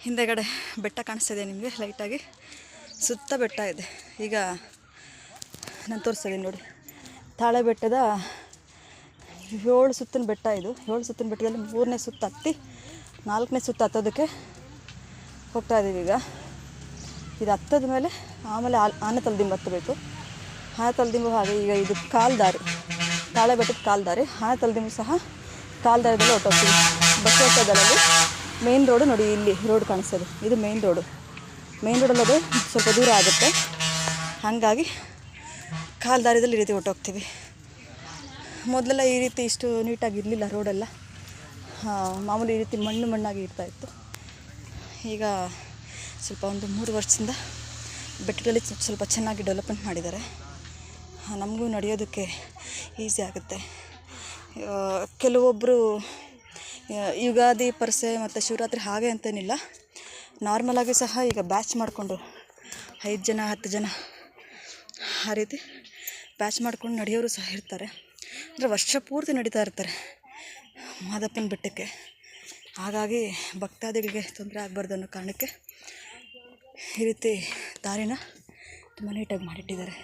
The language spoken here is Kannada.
ಹಿಂದೆಗಡೆ ಬೆಟ್ಟ ಕಾಣಿಸ್ತಿದೆ ನಿಮಗೆ ಲೈಟಾಗಿ, ಸುತ್ತ ಬೆಟ್ಟ ಇದೆ. ಈಗ ನಾನು ತೋರಿಸ್ತಿದ್ದೀನಿ ನೋಡಿ, ತಾಳೆ ಬೆಟ್ಟದ 7 ಸುತ್ತಿನ ಬೆಟ್ಟ ಇದು. 7 ಸುತ್ತಿನ ಬೆಟ್ಟದಲ್ಲಿ 3ನೇ ಸುತ್ತ ಹತ್ತಿ 4ನೇ ಸುತ್ತ ಹತ್ತೋದಕ್ಕೆ ಹೋಗ್ತಾ ಇದ್ದೀವಿ. ಈಗ ಇದು ಹತ್ತದ ಮೇಲೆ ಆಮೇಲೆ ಆನೆತಲದಿಂಬು ಹತ್ತಬೇಕು. ಆನೆತಲದಿಂಬು ಹಾಗೆ ಈಗ ಇದು ಕಾಲ್ದಾರಿ, ತಾಳೆ ಬೆಟ್ಟದ ಕಾಲ್ದಾರಿ. ಆನೆತಲದಿಂಬು ಸಹ ಕಾಲ್ದಾರಿದಲ್ಲಿ ಹೊರಟೋಗ್ತೀವಿ. ಬಸ್ ಹೋಗ್ತದಲ್ಲಲ್ಲಿ ಮೇನ್ ರೋಡು ನೋಡಿ, ಇಲ್ಲಿ ರೋಡ್ ಕಾಣಿಸ್ತದೆ, ಇದು ಮೇನ್ ರೋಡು. ಮೇನ್ ರೋಡಲ್ಲಿ ಅದು ಸ್ವಲ್ಪ ದೂರ ಆಗುತ್ತೆ, ಹಾಗಾಗಿ ಕಾಲ್ದಾರಿದಲ್ಲಿ ಈ ರೀತಿ ಹೊರಟೋಗ್ತೀವಿ. ಮೊದಲೆಲ್ಲ ಈ ರೀತಿ ಇಷ್ಟು ನೀಟಾಗಿ ಇರಲಿಲ್ಲ ರೋಡೆಲ್ಲ, ಮಾಮೂಲಿ ಈ ರೀತಿ ಮಣ್ಣಾಗಿ ಇರ್ತಾಯಿತ್ತು. ಈಗ ಸ್ವಲ್ಪ ಒಂದು 3 ವರ್ಷದಿಂದ ಬೆಟ್ಟಗಳಲ್ಲಿ ಸ್ವಲ್ಪ ಚೆನ್ನಾಗಿ ಡೆವಲಪ್ಮೆಂಟ್ ಮಾಡಿದ್ದಾರೆ. ನಮಗೂ ನಡೆಯೋದಕ್ಕೆ ಈಸಿ ಆಗುತ್ತೆ. ಕೆಲವೊಬ್ಬರು ಯುಗಾದಿ ಪರಸೆ ಮತ್ತು ಶಿವರಾತ್ರಿ ಹಾಗೆ ಅಂತೇನಿಲ್ಲ, ನಾರ್ಮಲಾಗಿ ಸಹ ಈಗ ಬ್ಯಾಚ್ ಮಾಡಿಕೊಂಡು 5 ಜನ 10 ಜನ ಆ ರೀತಿ ಬ್ಯಾಚ್ ಮಾಡ್ಕೊಂಡು ನಡೆಯೋರು ಸಹ ಇರ್ತಾರೆ. ಅಂದರೆ ವರ್ಷ ಪೂರ್ತಿ ನಡೀತಾ ಇರ್ತಾರೆ ಮಾದಪ್ಪನ ಬೆಟ್ಟಕ್ಕೆ. ಹಾಗಾಗಿ ಭಕ್ತಾದಿಗಳಿಗೆ ತೊಂದರೆ ಆಗಬಾರ್ದು ಅನ್ನೋ ಕಾರಣಕ್ಕೆ ಈ ರೀತಿ ದಾರಿನ ತುಂಬ ನೀಟಾಗಿ ಮಾಡಿಟ್ಟಿದ್ದಾರೆ.